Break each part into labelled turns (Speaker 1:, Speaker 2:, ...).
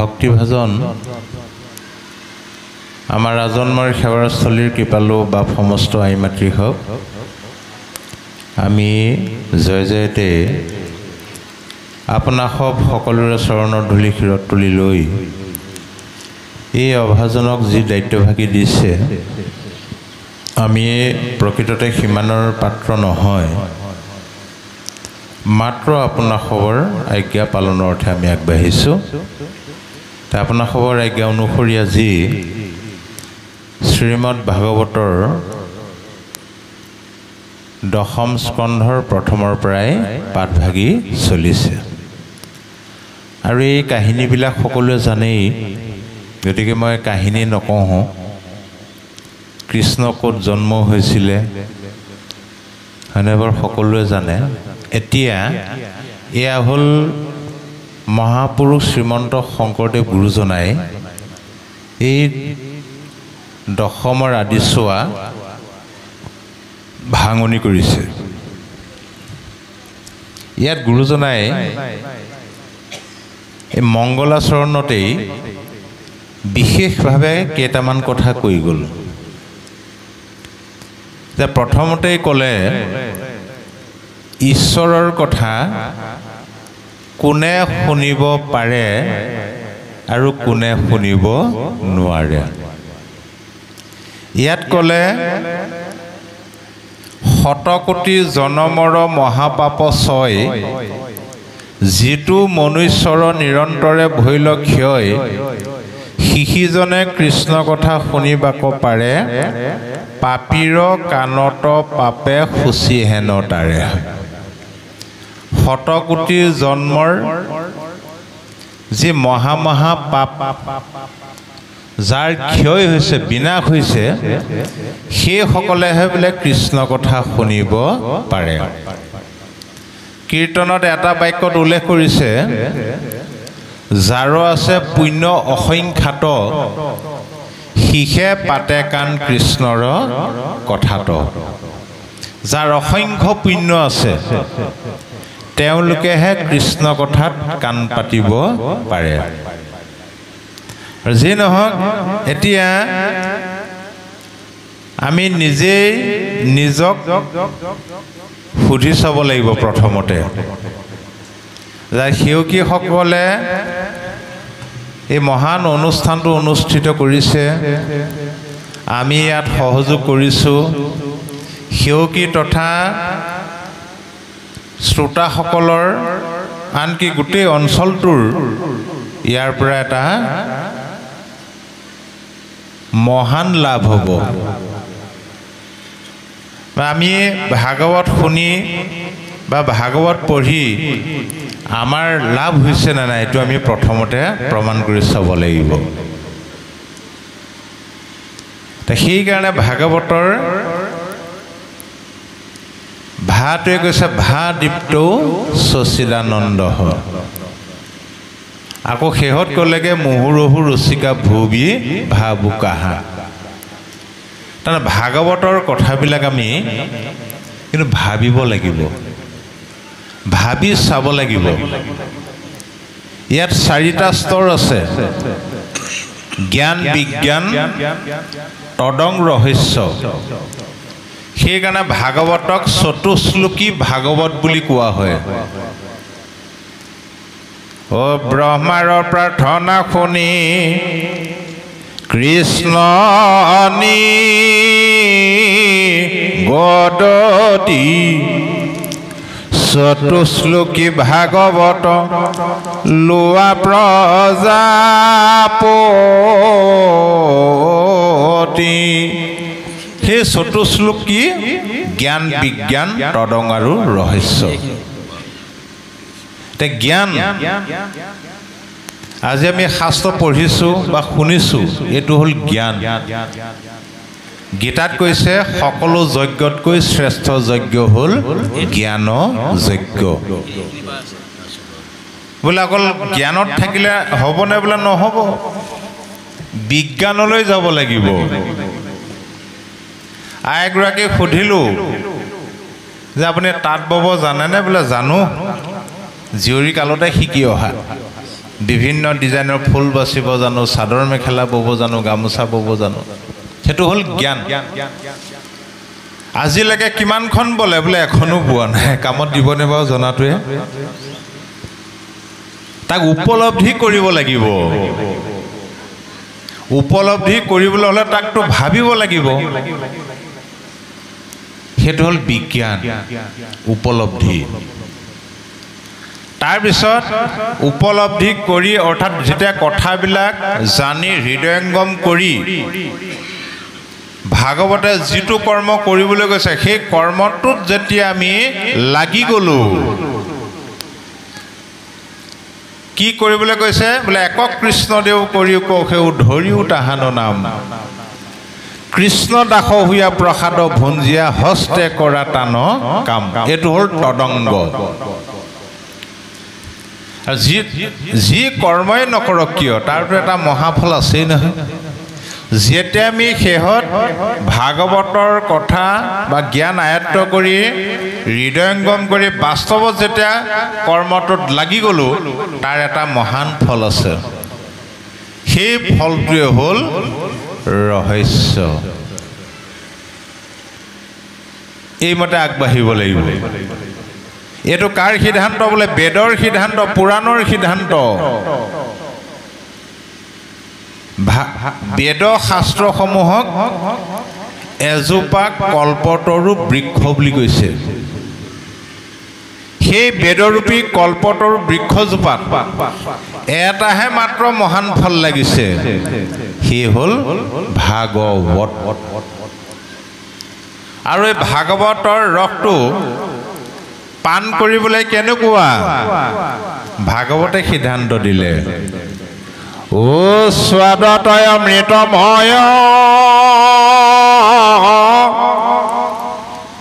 Speaker 1: ভক্তিভাজন আমাৰ আজন্মৰ সেৱাৰস্থলীৰ কৃপালু বাপ সমস্ত আই মাতৃ হওক আমি জয় জয়তে আপোনা সকলোৰে চৰণৰ ধূলি শিৰত তুলি লৈ এই অভাজনক যি দায়িত্বভাগী দিছে আমি প্ৰকৃততে সিমানৰ পাত্ৰ নহয় মাত্ৰ আপোনা খবৰ আজ্ঞা পালনৰ অৰ্থে আমি আগবাঢ়িছোঁ আপোনা খবৰ আজ্ঞা অনুসৰি আজি শ্ৰীমদ ভাগৱতৰ দশম স্কন্ধৰ প্ৰথমৰ পৰাই পাঠভাগী চলিছে আৰু এই কাহিনীবিলাক সকলোৱে জানেই গতিকে মই কাহিনী নকওঁ কৃষ্ণ ক'ত জন্ম হৈছিলে হয়নে সকলোৱে জানে এতিয়া এয়া হ'ল মহাপুৰুষ শ্ৰীমন্ত শংকৰদেৱ গুৰুজনাই এই দশমৰ আদিছোৱা ভাঙনি কৰিছে ইয়াত গুৰুজনাই এই মংগলাচৰণতেই বিশেষভাৱে কেইটামান কথা কৈ গ'ল যে প্ৰথমতেই ক'লে ঈশ্বৰৰ কথা কোনে শুনিব পাৰে আৰু কোনে শুনিব নোৱাৰে ইয়াত ক'লে শতকোটি জনমৰ মহাপাপ ছয় যিটো মনুষ্যৰ নিৰন্তৰে ভৈল ক্ষয় শিশিজনে কৃষ্ণ কথা শুনিবাক পাৰে পাপীৰ কাণত পাপে খুচি হেন তাৰে শতকোটি জন্মৰ যি মহা পাপ যাৰ ক্ষয় হৈছে বিনাশ হৈছে সেইসকলেহে বোলে কৃষ্ণ কথা শুনিব পাৰে কীৰ্তনত এটা বাক্যত উল্লেখ কৰিছে যাৰ আছে পুণ্য অসংখ্যাত শিষে পাতে কাণ কৃষ্ণৰ কথাত যাৰ অসংখ্য পুণ্য আছে তেওঁলোকেহে কৃষ্ণ কথাত কাণ পাতিব পাৰে যি নহওক এতিয়া আমি নিজেই নিজক সুধি চাব লাগিব প্ৰথমতে যে সেৱকীসকলে এই মহান অনুষ্ঠানটো অনুষ্ঠিত কৰিছে আমি ইয়াত সহযোগ কৰিছোঁ সেৱকী তথা শ্ৰোতাসকলৰ আনকি গোটেই অঞ্চলটোৰ ইয়াৰ পৰা এটা মহান লাভ হ'ব আমি ভাগৱত শুনি বা ভাগৱত পঢ়ি আমাৰ লাভ হৈছে নে নাই এইটো আমি প্ৰথমতে প্ৰমাণ কৰি চাব লাগিব সেইকাৰণে ভাগৱতৰ ভাটোৱে কৈছে ভা দীপ্ত সচিদানন্দ আকৌ শেহত ক'লেগে মুহুৰহু ৰচিকা ভুবি ভাবু কাহা তাৰমানে ভাগৱতৰ কথাবিলাক আমি কিন্তু ভাবিব লাগিব ভাবি চাব লাগিব ইয়াত চাৰিটা স্তৰ আছে জ্ঞান বিজ্ঞান তদং ৰহস্য সেইকাৰণে ভাগৱতক চতুশ্লোকী ভাগৱত বুলি কোৱা হয় ও ব্ৰহ্মাৰ প্ৰাৰ্থনা শুনি কৃষ্ণ গদতি চতুশ্লোকী ভাগৱত লোৱা প্ৰজাপতি সেই চতুশ্লোকী জ্ঞান বিজ্ঞান তদং আৰু ৰহস্য জ্ঞান আজি আমি শাস্ত্ৰ পঢ়িছোঁ বা শুনিছোঁ এইটো হ'ল জ্ঞান গীতাত কৈছে সকলো যজ্ঞতকৈ শ্ৰেষ্ঠ যজ্ঞ হ'ল জ্ঞান যজ্ঞ বোলে অকল জ্ঞানত থাকিলে হ'বনে বোলে নহ'ব বিজ্ঞানলৈ যাব লাগিব আইগৰাকীক সুধিলোঁ যে আপুনি তাঁত বব জানেনে বোলে জানো জীয়ৰী কালতে শিকি অহা বিভিন্ন ডিজাইনৰ ফুল বাচিব জানো, চাদৰ মেখেলা বব জানো, গামোচা বব জানো, সেইটো হ'ল জ্ঞান। আজিলৈকে কিমানখন বলে বোলে এখনো বোৱা নাই, কামত দিবনে বাৰু জনাটোৱে? তাক উপলব্ধি কৰিব লাগিব। উপলব্ধি কৰিবলৈ হ'লে তাকতো ভাবিব লাগিব। সেইটো হ'ল বিজ্ঞান, উপলব্ধি। তাৰপিছত উপলব্ধি কৰি অৰ্থাৎ যেতিয়া কথাবিলাক জানি হৃদয়ংগম কৰি ভাগৱতে যিটো কৰ্ম কৰিবলৈ কৈছে সেই কৰ্মটোত যেতিয়া আমি লাগি গ'লোঁ, কি কৰিবলৈ কৈছে বোলে একক কৃষ্ণদেৱ কৰিও কৌশেও ধৰিও তাহানো নাম, কৃষ্ণ দাস হুয়া প্ৰসাদ ভুঞ্জিয়া হস্তে কৰা টান কাম। এইটো হ'ল তদংগ। আৰু যি কৰ্মই নকৰক কিয় তাৰতো এটা মহাফল আছেই নহয়। যেতিয়া আমি শেহত ভাগৱতৰ কথা বা জ্ঞান আয়ত্ত কৰি হৃদয়ংগম কৰি বাস্তৱত যেতিয়া কৰ্মটোত লাগি গ'লোঁ, তাৰ এটা মহান ফল আছে। সেই ফলটোৱে হ'ল ৰহস্য। এইমতে আগবাঢ়িব লাগিব। এইটো কাৰ সিদ্ধান্ত বোলে? বেদৰ সিদ্ধান্ত, পুৰাণৰ সিদ্ধান্ত। বেদ শাস্ত্ৰসমূহক এজোপা কল্পতৰু বৃক্ষ বুলি কৈছে। সেই বেদৰূপী কল্পতৰু বৃক্ষজোপাত এটাহে মাত্ৰ মহান ফল লাগিছে, সি হ'ল ভাগৱত। আৰু এই ভাগৱতৰ ৰসটো পান কৰিবলৈ কেনেকুৱা? ভাগৱতে সিদ্ধান্ত দিলে, ও স্বাদতয় অমৃতময়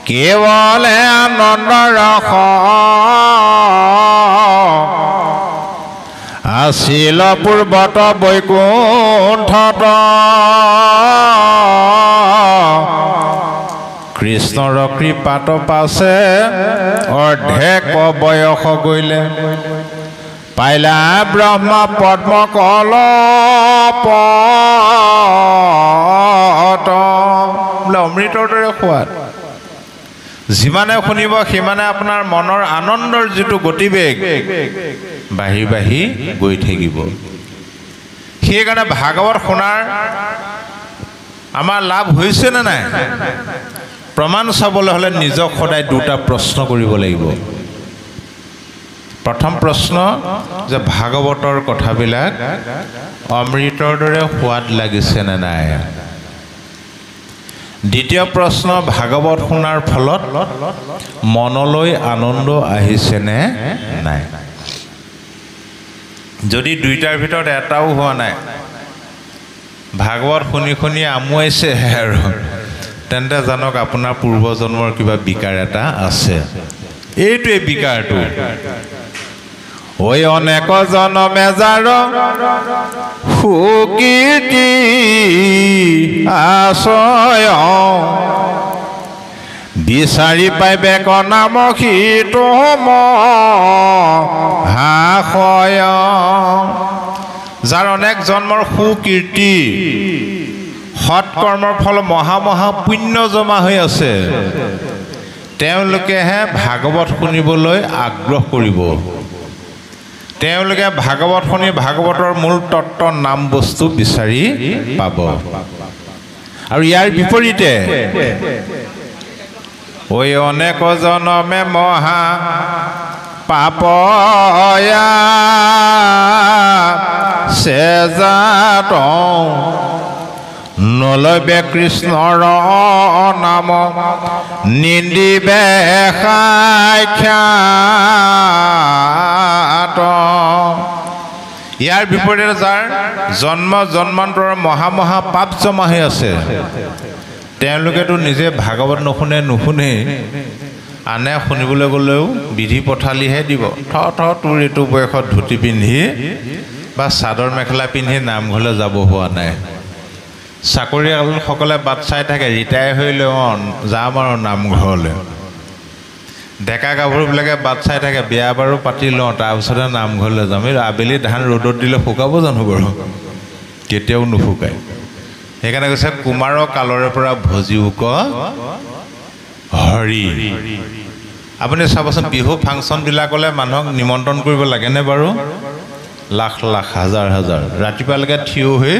Speaker 1: কেৱলে আনন্দ ৰস আছিল পূৰ্বত বৈকুণ্ঠত, কৃষ্ণৰ কৃপাত পাছে অৰ্ধেক বয়স গ'লে, পাইলা ব্ৰহ্ম পদ্ম কলপ বোলে অমৃতৰ দৰে সোৱাদ। যিমানে শুনিব সিমানে আপোনাৰ মনৰ আনন্দৰ যিটো গতিবেগ বাঢ়ি বাঢ়ি গৈ থাকিব। সেইকাৰণে ভাগৱত শুনাৰ আমাৰ লাভ হৈছেনে নাই? প্ৰমাণ চাবলৈ হ'লে নিজক সদায় দুটা প্ৰশ্ন কৰিব লাগিব। প্ৰথম প্ৰশ্ন যে ভাগৱতৰ কথাবিলাক অমৃতৰ দৰে সোৱাদ লাগিছেনে নাই? দ্বিতীয় প্ৰশ্ন, ভাগৱত শুনাৰ ফলত মনলৈ আনন্দ আহিছেনে নাই? যদি দুইটাৰ ভিতৰত এটাও হোৱা নাই, ভাগৱত শুনি শুনি আমুৱাইছেহে আৰু, তেন্তে জানক আপোনাৰ পূৰ্বজন্মৰ কিবা বিকাৰ এটা আছে। এইটোৱে বিকাৰটো। ঐ অনেক জনমে যাৰ সুকীৰ্তি আশ্ৰয়, বিচাৰি পাইবে নাম সিতম হাসয়। যাৰ অনেক জন্মৰ সুকীৰ্তি, সৎকৰ্মৰ ফল মহা মহা পুণ্য জমা হৈ আছে, তেওঁলোকেহে ভাগৱত শুনিবলৈ আগ্ৰহ কৰিব। তেওঁলোকে ভাগৱত শুনি ভাগৱতৰ মূল তত্ত্ব নাম বস্তু বিচাৰি পাব। আৰু ইয়াৰ বিপৰীতে ঐ অনেক জনমে মহা পাপয়া চেজাত নলবে কৃষ্ণৰ নাম নিন্দিবে সাক্ষাৎ। ইয়াৰ বিপৰীতে যাৰ জন্ম জন্মান্তৰৰ মহা মহা পাপ জমা হৈ আছে, তেওঁলোকেতো নিজে ভাগৱত নুশুনে, আনে শুনিবলৈ গ'লেও বিধি পথালিহে দিব। তোৰ এইটো বয়সত ধুতি পিন্ধি বা চাদৰ মেখেলা পিন্ধি নামঘৰলৈ যাব হোৱা নাই। চাকৰিয়ালসকলে বাট চাই থাকে, ৰিটায়াৰ হৈ লৈ যাম আৰু নামঘৰলৈ। ডেকা গাভৰুবিলাকে বাট চাই থাকে বিয়া বাৰু পাতি লওঁ তাৰপিছতে নামঘৰলৈ যাম। এই আবেলি ধান ৰ'দত দিলে শুকাব জানো বাৰু? কেতিয়াও নুশুকায়। সেইকাৰণে কৈছে কুমাৰৰ কালৰে পৰা ভজিওক হৰি। আপুনি চাবচোন বিহু ফাংচনবিলাকলৈ মানুহক নিমন্ত্ৰণ কৰিব লাগেনে বাৰু? লাখ লাখ হাজাৰ হাজাৰ ৰাতিপুৱালৈকে থিয় হৈ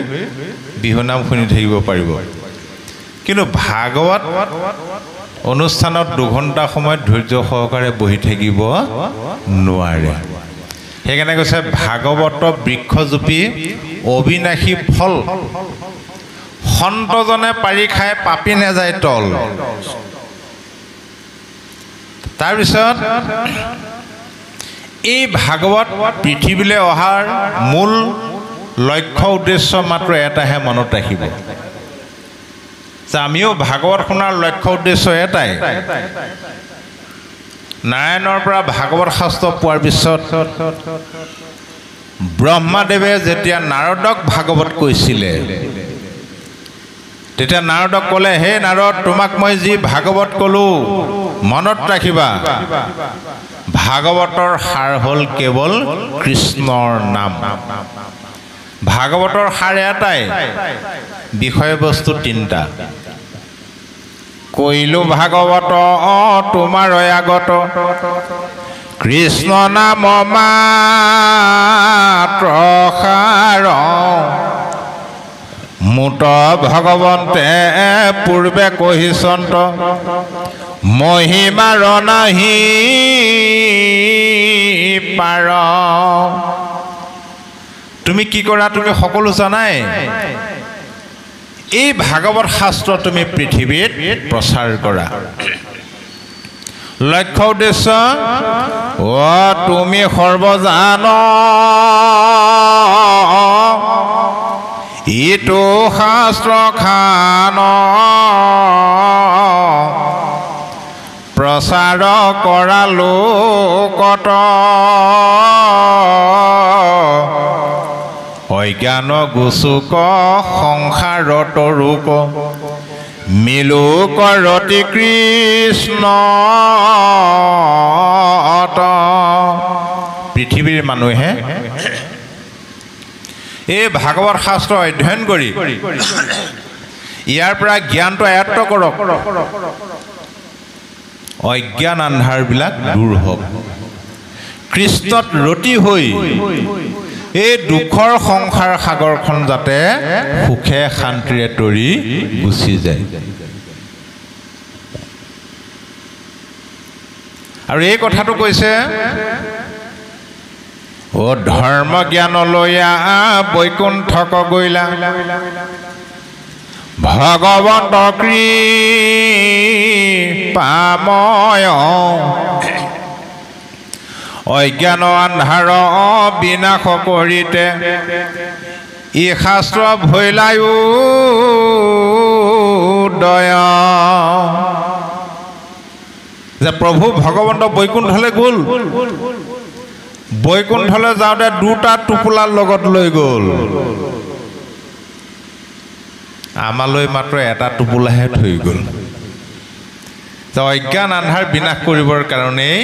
Speaker 1: বিহুনাম শুনি থাকিব পাৰিব। কিন্তু ভাগৱত অনুষ্ঠানত 2 ঘণ্টা সময়ত ধৈৰ্য সহকাৰে বহি থাকিব নোৱাৰে। সেইকাৰণে কৈছে ভাগৱত বৃক্ষজোপি অবিনাশী ফল, সন্তজনে পাৰি খাই পাপি নেযায় তল। তাৰপিছত এই ভাগৱত পৃথিৱীলৈ অহাৰ মূল লক্ষ্য উদ্দেশ্য মাত্ৰ এটাহে মনত ৰাখিব, যে আমিও ভাগৱত শুনাৰ লক্ষ্য উদ্দেশ্য এটাই। নাৰায়ণৰ পৰা ভাগৱত শাস্ত্ৰ পোৱাৰ পিছত ব্ৰহ্মাদেৱে যেতিয়া নাৰদক ভাগৱত কৈছিলে, তেতিয়া নাৰদক ক'লে, হে নাৰদ, তোমাক মই যি ভাগৱত ক'লোঁ মনত ৰাখিবা, ভাগৱতৰ সাৰ হ'ল কেৱল কৃষ্ণৰ নাম। ভাগৱতৰ সাৰ এটাই, বিষয়বস্তু 3টা। কৈলো ভাগৱত তোমাৰ আগত, কৃষ্ণ নাম মাত্ৰ সাৰ, মুত ভগৱন্তে পূৰ্বে কহিছন্ত, মহিমাৰ নাহি পাৰ। তুমি কি কৰা? তুমি সকলো জানাই। এই ভাগৱত শাস্ত্ৰ তুমি পৃথিৱীত প্ৰচাৰ কৰা। লক্ষ্য উদ্দেশ্য, তুমি সৰ্বজান, ইটো শাস্ত্ৰ খান, প্ৰচাৰ কৰা লোকত, অজ্ঞান গোচুক সংসাৰত ৰোক, মিলোক ৰতি কৃষ্ণ। পৃথিৱীৰ মানুহে এই ভাগৱত শাস্ত্ৰ অধ্যয়ন কৰি ইয়াৰ পৰা জ্ঞানটো আয়ত্ত কৰক, অজ্ঞান আন্ধাৰবিলাক দূৰ হওক, কৃষ্ণত ৰতি হৈ এই দুখৰ সংসাৰ সাগৰখন যাতে সুখে শান্তিৰে তৰি গুচি যায়। আৰু এই কথাটো কৈছে, ও ধৰ্ম জ্ঞান লৈয়া বৈকুণ্ঠক গৈলা, ভগৱন্ত কৃপাময়, অজ্ঞান আন্ধাৰ বিনাশ কৰিতে, ই শাস্ত্ৰ ভৈলায়ু দয়া। যে প্ৰভু ভগৱন্ত বৈকুণ্ঠলৈ গ'ল, বৈকুণ্ঠলৈ যাওঁতে 2টা টোপোলাৰ লগত লৈ গ'ল, আমালৈ মাত্ৰ 1টা টোপোলাহে থৈ গ'ল। অজ্ঞান আন্ধাৰ বিনাশ কৰিবৰ কাৰণেই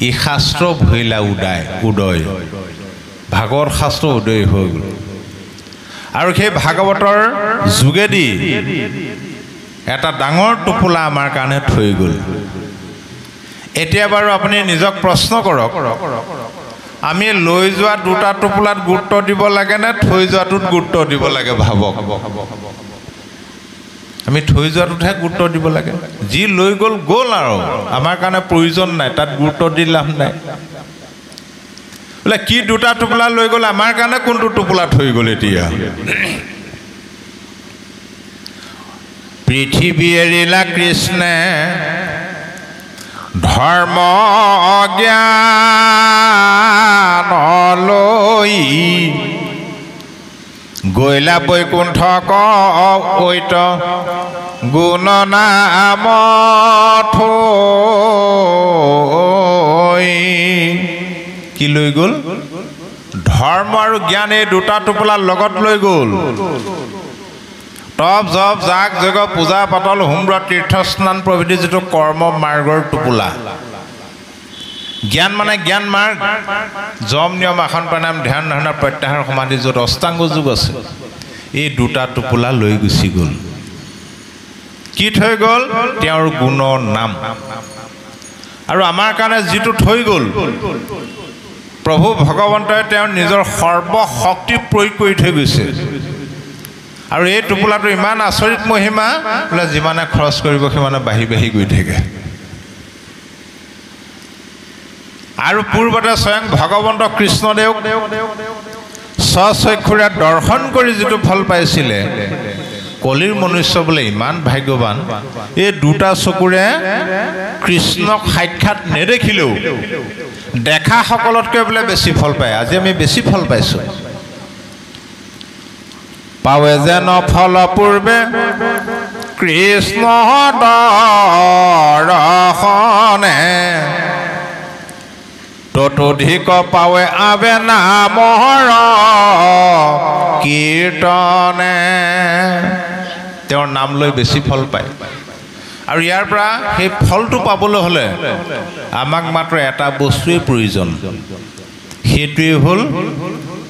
Speaker 1: ই শাস্ত্ৰ ভৈলা উদয়, ভাগৱত শাস্ত্ৰ উদয় হৈ গ'ল। আৰু সেই ভাগৱতৰ যোগেদি এটা ডাঙৰ টোপোলা আমাৰ কাৰণে থৈ গ'ল। এতিয়া বাৰু আপুনি নিজক প্ৰশ্ন কৰক, আমি লৈ যোৱা 2টা টোপোলাত গুৰুত্ব দিব লাগে নে থৈ যোৱাটোত গুৰুত্ব দিব লাগে? ভাবক। আমি থৈ যোৱাটোতহে গুৰুত্ব দিব লাগে। যি লৈ গ'ল গ'ল, আৰু আমাৰ কাৰণে প্ৰয়োজন নাই, তাত গুৰুত্ব দি লাভ নাই। বোলে কি 2টা টোপোলা লৈ গ'ল, আমাৰ কাৰণে কোনটো টোপোলা থৈ গ'ল? এতিয়া পৃথিৱী এৰিলা কৃষ্ণে, ধৰ্ম জ্ঞান লৈ, গৈলা বৈকুণ্ঠক ঐত, গুণ নাম থৈ। কি লৈ গ'ল? ধৰ্ম আৰু জ্ঞান, এই 2টা টোপোলা লগত লৈ গ'ল। তপ জপ জাগ যজ্ঞ পূজা পাতল হোমব্ৰত তীৰ্থস্নান প্ৰভৃতি যিটো কৰ্ম মাৰ্গৰ টোপোলা জ্ঞান মানে জ্ঞান মাৰ্গ যম নিয়ম আসন প্ৰণাম ধ্যান ধাৰণা প্ৰত্যাহাৰ সমাধি য'ত অষ্টাংগ যোগ আছে এই দুটা টোপোলা লৈ গুচি গ'ল কি থৈ গ'ল তেওঁৰ গুণৰ নাম আৰু আমাৰ কাৰণে যিটো থৈ গ'ল প্ৰভু ভগৱন্তই তেওঁৰ নিজৰ সৰ্বশক্তি প্ৰয়োগ কৰি থৈ গৈছে আৰু এই টোপোলাটো ইমান আচৰিত মহিমা বোলে যিমানে খৰচ কৰিব সিমানে বাঢ়ি বাঢ়ি গৈ থাকে আৰু পূৰ্বতে স্বয়ং ভগৱন্ত কৃষ্ণদেৱ স্বচক্ষুৰে দৰ্শন কৰি যিটো ফল পাইছিলে কলিৰ মনুষ্য বোলে ইমান ভাগ্যৱান এই দুটা চকুৰে কৃষ্ণক সাক্ষাৎ নেদেখিলেও দেখা সকলতকৈ বোলে বেছি ফল পায় আজি আমি বেছি ফল পাইছোঁ পাৱে যেন ফল পূৰ্বে কৃষ্ণ দৰ্শনে ততোধিক পাৱে আবে নামৰ কীৰ্তনে তেওঁৰ নাম লৈ বেছি ফল পায় আৰু ইয়াৰ পৰা সেই ফলটো পাবলৈ হ'লে আমাক মাত্ৰ এটা বস্তুৱেই প্ৰয়োজন সেইটোৱেই হ'ল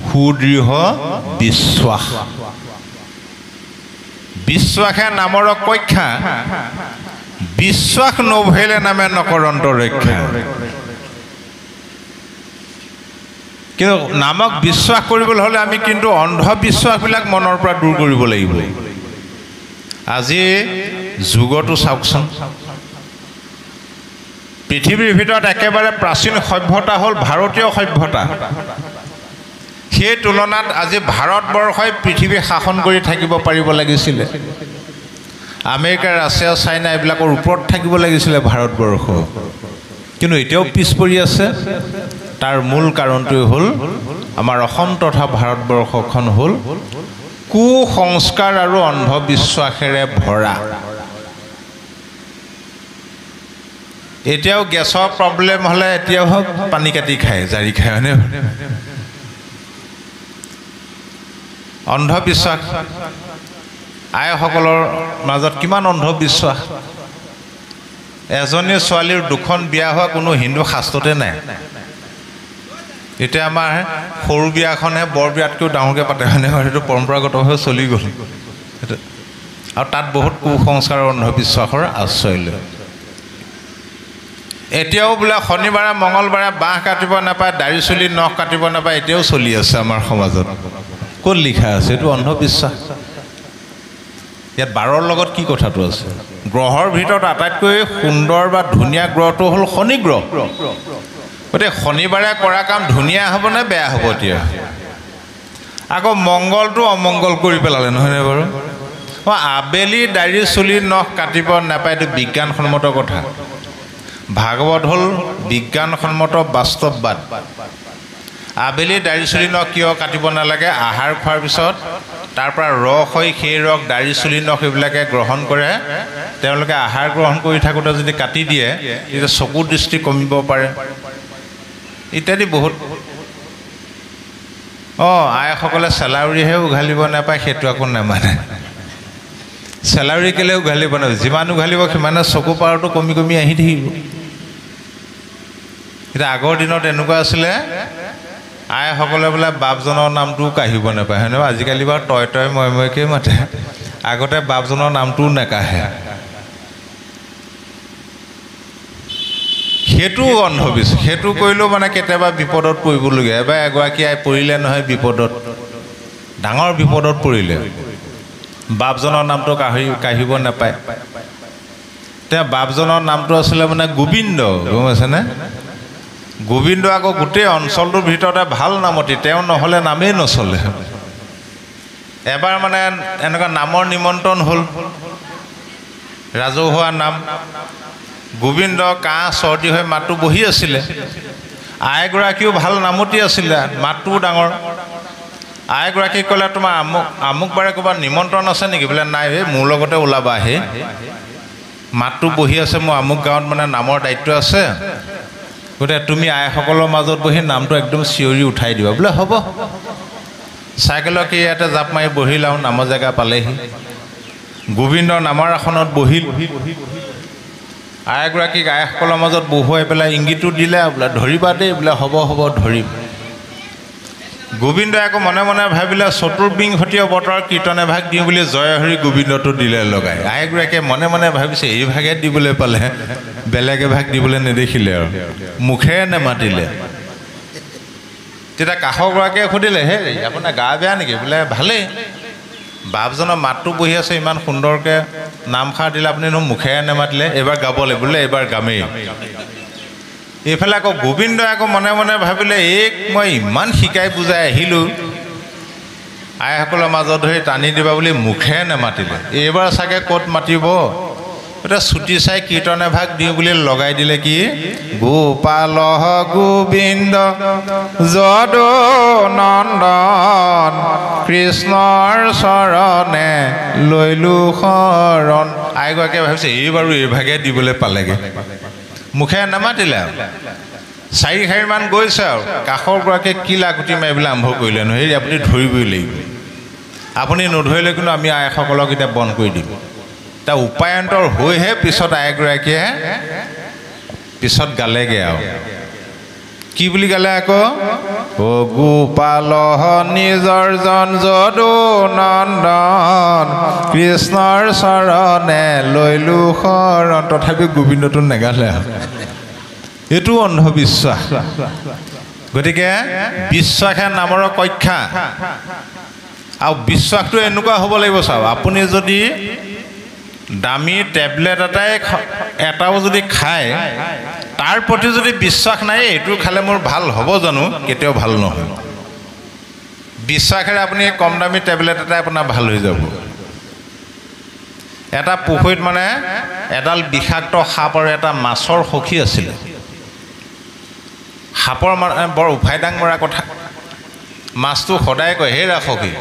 Speaker 1: সুদৃঢ় বিশ্বাস বিশ্বাসে নামৰ কক্ষা বিশ্বাস নভৰিলে নামে নকৰন্ত ৰক্ষা কিন্তু নামক বিশ্বাস কৰিবলৈ হ'লে আমি কিন্তু অন্ধবিশ্বাসবিলাক মনৰ পৰা দূৰ কৰিব লাগিব আজি যুগটো চাওকচোন পৃথিৱীৰ ভিতৰত একেবাৰে প্ৰাচীন সভ্যতা হ'ল ভাৰতীয় সভ্যতা সেই তুলনাত আজি ভাৰতবৰ্ষই পৃথিৱী শাসন কৰি থাকিব পাৰিব লাগিছিলে আমেৰিকা ৰাছিয়া চাইনা এইবিলাকৰ ওপৰত থাকিব লাগিছিলে ভাৰতবৰ্ষ কিন্তু এতিয়াও পিছ পৰি আছে তাৰ মূল কাৰণটোৱে হ'ল আমাৰ অসম তথা ভাৰতবৰ্ষখন হ'ল কুসংস্কাৰ আৰু অন্ধবিশ্বাসেৰে ভৰা এতিয়াও গেছৰ প্ৰব্লেম হ'লে এতিয়াও পানী কাটি খায় জাৰি খায় হয়নে অন্ধবিশ্বাস আইসকলৰ মাজত কিমান অন্ধবিশ্বাস এজনী ছোৱালীৰ দুখন বিয়া হোৱা কোনো হিন্দু শাস্ত্ৰতে নাই এতিয়া আমাৰ সৰু বিয়াখনহে বৰ বিয়াতকৈও ডাঙৰকৈ পাতে হয়নে সেইটো পৰম্পৰাগতভাৱে চলি গ'ল আৰু তাত বহুত কুসংস্কাৰ আৰু অন্ধবিশ্বাসৰ আশ্ৰয় লয় এতিয়াও বোলে শনিবাৰে মঙলবাৰে বাঁহ কাটিব নাপায় দাড়ি চুলি নখ কাটিব নাপায় এতিয়াও চলি আছে আমাৰ সমাজত ক'ত লিখা আছে এইটো অন্ধবিশ্বাস ইয়াত বাৰৰ লগত কি কথাটো আছে গ্ৰহৰ ভিতৰত আটাইতকৈ সুন্দৰ বা ধুনীয়া গ্ৰহটো হ'ল শনি গ্ৰহ গতিকে শনিবাৰে কৰা কাম ধুনীয়া হ'ব নে বেয়া হ'ব এতিয়া আকৌ মংগলটো অমংগল কৰি পেলালে নহয়নে বাৰু আবেলি দাড়ি চুলি নখ কাটিব নাপায় এইটো বিজ্ঞানসন্মত কথা ভাগৱত হ'ল বিজ্ঞানসন্মত বাস্তৱবাদ আবেলি দাড়ি চুলি নখ কিয় কাটিব নালাগে আহাৰ খোৱাৰ পিছত তাৰ পৰা ৰস হৈ সেই ৰস দাড়ি চুলি নখ এইবিলাকে গ্ৰহণ কৰে তেওঁলোকে আহাৰ গ্ৰহণ কৰি থাকোঁতে যদি কাটি দিয়ে তেতিয়া চকুৰ দৃষ্টি কমিব পাৰে ইত্যাদি বহুত আইসকলে চেলাউৰিহে উঘালিব নাপায় সেইটো আকৌ নামানে চেলাউৰি কেলৈ উঘালিব নাপায় যিমান উঘালিব সিমানে চকু পাৱাৰটো কমি কমি আহি থাকিব এতিয়া আগৰ দিনত এনেকুৱা আছিলে আইসকলে বোলে বাপজনৰ নামটোও কাঢ়িব নাপায় হয়নে আজিকালি বাৰু তই তই মই মইকেই মাতে আগতে বাপজনৰ নামটোও নাকাঢ়ে সেইটো অন্ধবিশ্বাস সেইটো কৰিলেও মানে কেতিয়াবা বিপদত পৰিবলগীয়া এবাৰ এগৰাকী আই পৰিলে নহয় বিপদত ডাঙৰ বিপদত পৰিলে বাপজনৰ নামটো কাঢ়িব নাপায় তেওঁ বাপজনৰ নামটো আছিলে মানে গোবিন্দ গম পাইছেনে গোবিন্দ আকৌ গোটেই অঞ্চলটোৰ ভিতৰতে ভাল নামতি তেওঁ নহ'লে নামেই নচলে এবাৰ মানে এনেকুৱা নামৰ নিমন্ত্ৰণ হ'ল ৰাজহুৱা নাম গোবিন্দ কাঁহ চৰ্দি হৈ মাতটো বহি আছিলে আইগৰাকীও ভাল নামতি আছিলে মাতটোও ডাঙৰ আইগৰাকীক ক'লে তোমাৰ আমুক বাৰে ক'ৰবাত নিমন্ত্ৰণ আছে নেকি বোলে নাই এই মোৰ লগতে ওলাবা আহি মাতটো বহি আছে মোৰ আমুক গাঁৱত মানে নামৰ দায়িত্ব আছে গতিকে তুমি আইসকলৰ মাজত বহি নামটো একদম চিঞৰি উঠাই দিবা বোলে হ'ব চাইকেলক ইয়াতে জাপ মাৰি বহি লাওঁ নামৰ জেগা পালেহি গোবিন্দৰ নামৰ আসনত বহিল আইগৰাকীক আইসকলৰ মাজত বহুৱাই পেলাই ইংগিতটো দিলে বোলে ধৰিবা দেই বোলে হ'ব হ'ব ধৰিম গোবিন্দই আকৌ মনে মনে ভাবিলে চতুৰ্বিংশতি অৱতাৰ কীৰ্তন এভাগ দিওঁ বুলি জয়হৰি গোবিন্দটো দিলে লগাই আইগৰাকীয়ে মনে মনে ভাবিছে এই ভাগে দিবলৈ পালে বেলেগ এভাগ দিবলৈ নেদেখিলে আৰু মুখেৰে নেমাতিলে তেতিয়া কাষৰগৰাকীয়ে সুধিলে হে আপোনাৰ গা বেয়া নেকি বোলে ভালেই বাপজনৰ মাতটো বহি আছে ইমান সুন্দৰকৈ নামষাৰ দিলে আপুনি মুখেৰে নেমাতিলে এইবাৰ গাব লাগিব বোলে এইবাৰ গামেই এইফালে আকৌ গোবিন্দই আকৌ মনে মনে ভাবিলে এইক মই ইমান শিকাই বুজাই আহিলোঁ আইসকলৰ মাজত ধৰি টানি দিবা বুলি মুখেৰে নেমাতিলে এইবাৰ চাগে ক'ত মাতিব এটা ছুটি চাই কীৰ্তন এভাগ দিওঁ বুলি লগাই দিলে কি গোপাল গোবিন্দ যদু নন্দন কৃষ্ণৰ চৰণে লৈলো শৰণ আইগৰাকীয়ে ভাবিছে এইবাৰো এইভাগে দিবলৈ পালেগৈ মুখেৰে নেমাতিলে আৰু 4 শাৰীমান গৈছে আৰু কাষৰগৰাকীয়ে কি লাগুটি মাৰিবলৈ আৰম্ভ কৰিলে নহয় হেৰি আপুনি ধৰিবই লাগিব আপুনি নধৰিলে কিন্তু আমি আইসকলক এতিয়া বন্ধ কৰি দিম তাৰ উপায়ন্তৰ হৈহে পিছত আইগৰাকীয়ে পিছত গালেগৈ আৰু কি বুলি গালে আকৌ অ গোপাল নিজৰ জন যদু নন্দন কৃষ্ণৰ চৰণে লৈলো শৰণ তথাপি গোবিন্দটো নেগালে এইটো অন্ধবিশ্বাস গতিকে বিশ্বাসে নামৰ কক্ষা আৰু বিশ্বাসটো এনেকুৱা হ'ব লাগিব চাওক আপুনি যদি দামী টেবলেট এটাও যদি খায় তাৰ প্ৰতি যদি বিশ্বাস নাই এইটো খালে মোৰ ভাল হ'ব জানো কেতিয়াও ভাল নহয় বিশ্বাসেৰে আপুনি কম দামী টেবলেট এটাই আপোনাৰ ভাল হৈ যাব এটা পুখুৰীত মানে এডাল বিষাক্ত সাপ আৰু এটা মাছৰ সখী আছিলে সাপৰ মানে বৰ উফাইদাং মৰা কথা মাছটো সদায় কয় হে ৰাসখী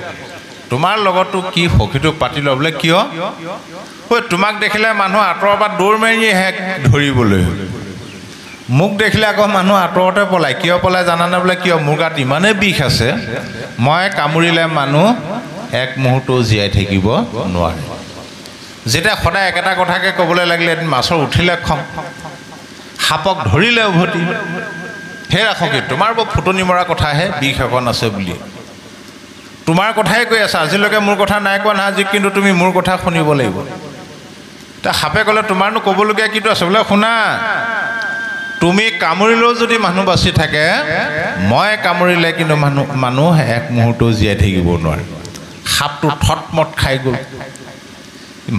Speaker 1: তোমাৰ লগতো কি সখীটোক পাতি ল বোলে কিয় ঐ তোমাক দেখিলে মানুহ আঁতৰৰ পৰা দৌৰ মাৰি আহে ধৰিবলৈ মোক দেখিলে আকৌ মানুহ আঁতৰতে পলায় কিয় পলায় জানানে বোলে কিয় মোৰ গাত ইমানেই বিষ আছে মই কামুৰিলে মানুহ এক মুহূৰ্তও জীয়াই থাকিব নোৱাৰে যেতিয়া সদায় একেটা কথাকে ক'বলৈ লাগিলে এদিন মাছৰ উঠিলে খং সাপক ধৰিলে উভতি হে ৰাসখী তোমাৰ বৰ ফুটনি মৰা কথাহে বিষ অকণ আছে বুলি তোমাৰ কথাই কৈ আছা আজিলৈকে মোৰ কথা নাই কোৱা নহয় আজি কিন্তু তুমি মোৰ কথা শুনিব লাগিব তা সাপে ক'লে তোমাৰনো ক'বলগীয়া কিটো আছে বোলে শুনা তুমি কামুৰিলেও যদি মানুহ বাচি থাকে মই কামুৰিলে কিন্তু মানুহ এক মুহূৰ্তও জীয়াই থাকিব নোৱাৰে সাপটো থটমট খাই গ'ল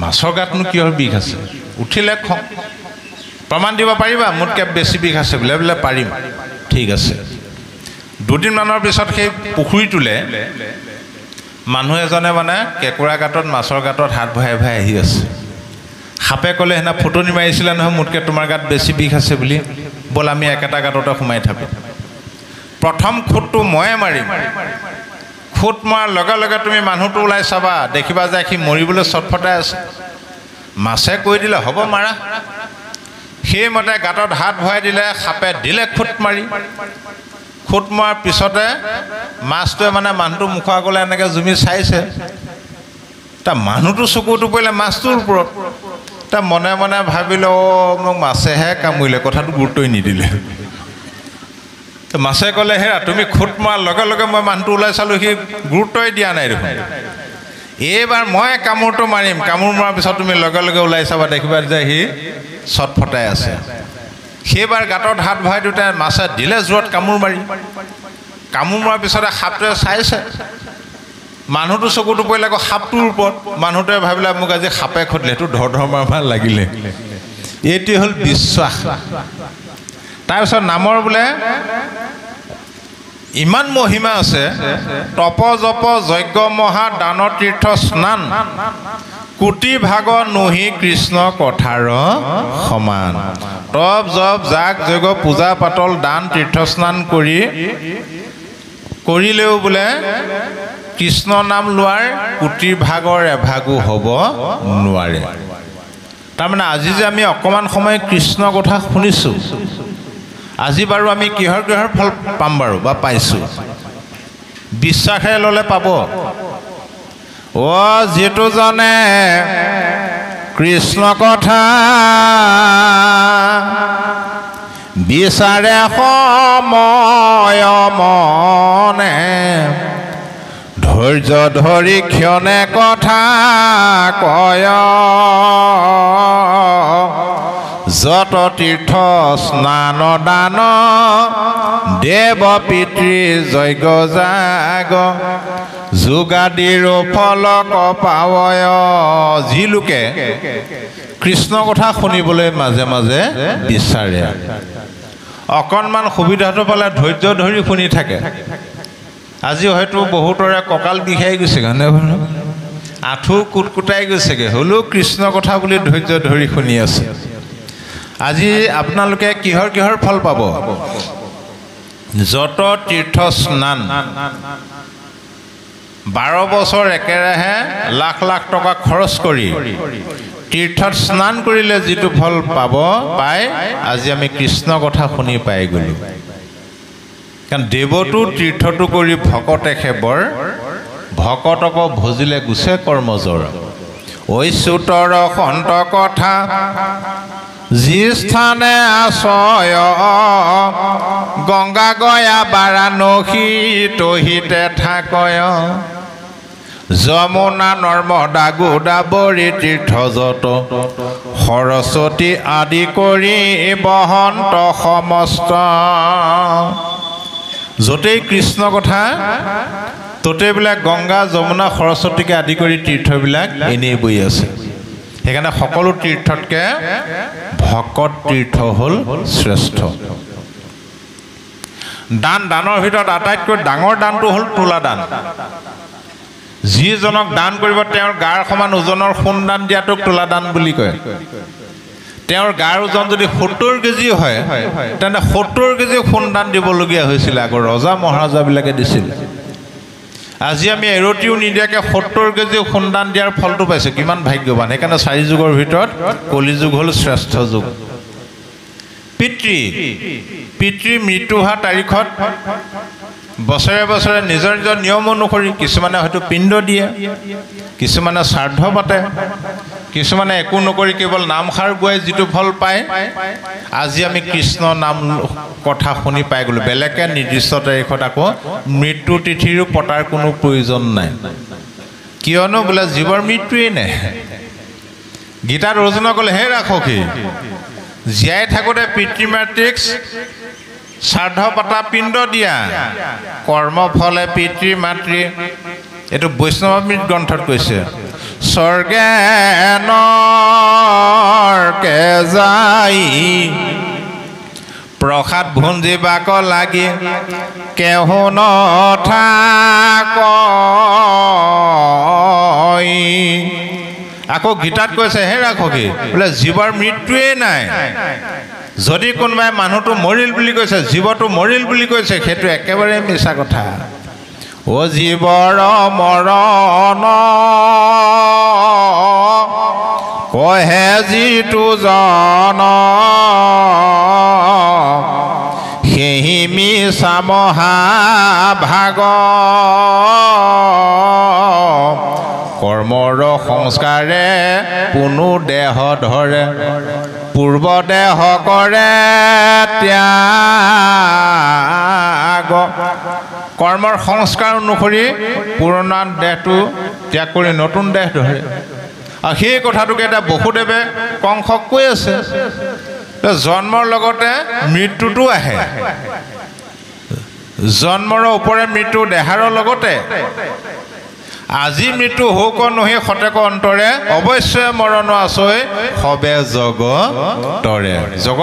Speaker 1: মাছৰ গাতনো কিহৰ বিষ আছে উঠিলে খং প্ৰমাণ দিব পাৰিবা মোতকৈ বেছি বিষ আছে বোলে বোলে পাৰিম ঠিক আছে দুদিনমানৰ পিছত সেই পুখুৰীটোলৈ মানুহ এজনে মানে কেঁকুৰা গাঁতত মাছৰ গাঁতত হাত ভৰাই ভৰাই আহি আছে সাপে ক'লে সেনা ফুটনি মাৰিছিলে নহয় মোতকৈ তোমাৰ গাত বেছি বিষ আছে বুলি ব'ল আমি একেটা গাঁততে সোমাই থাকোঁ প্ৰথম খুঁটটো ময়ে মাৰিম খুঁট মৰাৰ লগে লগে তুমি মানুহটো ওলাই চাবা দেখিবা যে সি মৰিবলৈ চটফটাই আছে মাছে কৈ দিলে হ'ব মাৰা সেইমতে গাঁতত হাত ভৰাই দিলে সাপে দিলে খুঁট মাৰি খুঁট মৰাৰ পিছতে মাছটোৱে মানে মানুহটো মুখৰ আগলৈ এনেকৈ জুমি চাইছে তাৰ মানুহটো চকুটো পৰিলে মাছটোৰ ওপৰত তাৰ মনে মনে ভাবিলে অ' মোক মাছেহে কামুৰিলে কথাটো গুৰুত্বই নিদিলে মাছে ক'লে হেৰা তুমি খুঁট মৰাৰ লগে লগে মই মানুহটো ওলাই চালোঁ সি গুৰুত্বই দিয়া নাই দেখোন এইবাৰ মই কামোৰটো মাৰিম কামোৰ মৰাৰ পিছত তুমি লগে লগে ওলাই চাবা দেখিবা যে সি চটফটাই আছে সেইবাৰ গাঁতত হাত ভৰাই দিওঁতে মাছে দিলে জোৰত কামোৰ মৰাৰ পিছতে সাপটোৱে চাইছে মানুহটো চকুটো পৰিলে আকৌ সাপটোৰ ওপৰত মানুহটোৱে ভাবিলে মোক আজি সাপে খুটিলে সেইটো ধৰ মাৰ লাগিলে এইটোৱে হ'ল বিশ্বাস তাৰপিছত নামৰ বোলে ইমান মহিমা আছে তপ জপ যজ্ঞ মহা দান তীৰ্থ স্নান কোটি ভাগ নহি কৃষ্ণ কথাৰ সমান তপ জপ যাগ যজ্ঞ পূজা পাতল দান তীৰ্থ স্নান কৰিলেও বোলে কৃষ্ণ নাম লোৱাৰ কোটি ভাগৰ এভাগো হ'ব নোৱাৰে তাৰমানে আজি যে আমি অকণমান সময় কৃষ্ণ কথা শুনিছোঁ আজি বাৰু আমি কিহৰ ফল পাম বাৰু বা পাইছোঁ বিশ্বাসে ল'লে পাব যিটো জনে কৃষ্ণ কথা বিচাৰে সময় মনে ধৈৰ্য ধৰি ক্ষণে কথা কয় যত তীৰ্থ স্নান দান দেৱ পিতৃ যজ্ঞ যাগ যোগাদিৰ ফলক পাৱয়। যি লোকে কৃষ্ণ কথা শুনিবলৈ মাজে মাজে বিচাৰে অকণমান সুবিধাটো পালে ধৈৰ্য ধৰি শুনি থাকে। আজি হয়তো বহুতৰে কঁকাল বিষাই গৈছেগৈ নে বাৰু, আঁঠু কুটকুটাই গৈছেগৈ, হ'লেও কৃষ্ণ কথা বুলি ধৈৰ্য ধৰি শুনি আছে। আজি আপোনালোকে কিহৰ কিহৰ ফল পাব? যত তীৰ্থ স্নান 12 বছৰ একেৰাহে লাখ লাখ টকা খৰচ কৰি তীৰ্থত স্নান কৰিলে যিটো ফল পায় আজি আমি কৃষ্ণ কথা শুনি পাই গ'লোঁ। কাৰণ দেৱতো তীৰ্থটো কৰি ভকতে সেবৰ ভকতক ভজিলে গুছে কৰ্মজৰ। ঐচ্যুতৰ সন্ত কথা যি স্থানে আশ্ৰয় গংগা গয়া বাৰাণসী তহিতে থাকয় যমুনা নৰ্মদা গোদাবৰী তীৰ্থ যত সৰস্বতী আদি কৰি বহন্ত সমস্ত। য'তেই কৃষ্ণ কথা ত'তেই বিলাক গংগা যমুনা সৰস্বতীকে আদি কৰি তীৰ্থবিলাক এনেই বৈ আছে। সেইকাৰণে সকলো তীৰ্থতকৈ ভকত তীৰ্থ হ'ল শ্ৰেষ্ঠ। দানৰ ভিতৰত আটাইতকৈ ডাঙৰ দানটো হ'ল তোলা দান। যিজনক দান কৰিব তেওঁৰ গাৰ সমান ওজনৰ সোণ দান দিয়াটোক তোলা দান বুলি কয়। তেওঁৰ গাৰ ওজন যদি 70 কেজি হয় তেন্তে 70 কেজি সোণ দান দিবলগীয়া হৈছিলে। আগৰ ৰজা মহাৰজাবিলাকে দিছিল। আজি আমি এৰতিও নিদিয়াকৈ 70 কেজি সোণ দান দিয়াৰ ফলটো পাইছোঁ। কিমান ভাগ্যৱান! সেইকাৰণে 4 যুগৰ ভিতৰত কলিযুগ হ'ল শ্ৰেষ্ঠ যুগ। পিতৃ মৃত্যু হোৱা তাৰিখত বছৰে বছৰে নিজৰ নিজৰ নিয়ম অনুসৰি কিছুমানে হয়তো পিণ্ড দিয়ে, কিছুমানে শ্ৰাদ্ধ পাতে, কিছুমানে একো নকৰি কেৱল নামষাৰ গোৱাই যিটো ফল পায়। আজি আমি কৃষ্ণ নাম কথা শুনি পাই গ'লোঁ। বেলেগকৈ নিৰ্দিষ্ট তাৰিখত আকৌ মৃত্যু তিথিৰো পতাৰ কোনো প্ৰয়োজন নাই। কিয়নো বোলে জীৱৰ মৃত্যুৱেই নাই। গীতাত অৰ্জুনে ক'লে, হে ৰাক্ষসী, জীয়াই থাকোঁতে পিতৃ মাতৃক শ্ৰাদ্ধ পাতা পিণ্ড দিয়া, কৰ্মফলে পিতৃ মাতৃ। এইটো বৈষ্ণৱমৃত গ্ৰন্থত কৈছে। স্বৰ্গে নৰকে যাই প্ৰসাদ ভুঞ্জিবাক লাগি কেহু নথাকৈ। আকৌ গীতাত কৈছে, হে ৰাক্ষসী, বোলে জীৱৰ মৃত্যুৱেই নাই। যদি কোনোবাই মানুহটো মৰিল বুলি কৈছে, জীৱটো মৰিল বুলি কৈছে, সেইটো একেবাৰে মিছা কথা। জীৱৰ মৰণ কহে যিটো জন সেহি মিছা মহাভাগ। কৰ্মৰ সংস্কাৰে কোনো দেহ ধৰে, পূৰ্ব দেহ কৰে ত্যাগ। কৰ্মৰ সংস্কাৰ অনুসৰি পুৰণা দেহটো ত্যাগ কৰি নতুন দেহ ধৰে। আৰু সেই কথাটোকে এতিয়া বসুদেৱে কংসক কৈ আছে, জন্মৰ লগতে মৃত্যুটো আহে। জন্মৰ ওপৰে মৃত্যু দেহাৰৰ লগতে। আজি মৃত্যু হৌক নহি সতেক অন্তৰে অৱশ্যে মৰণ আছৈ সবে জগ তৰে। জগত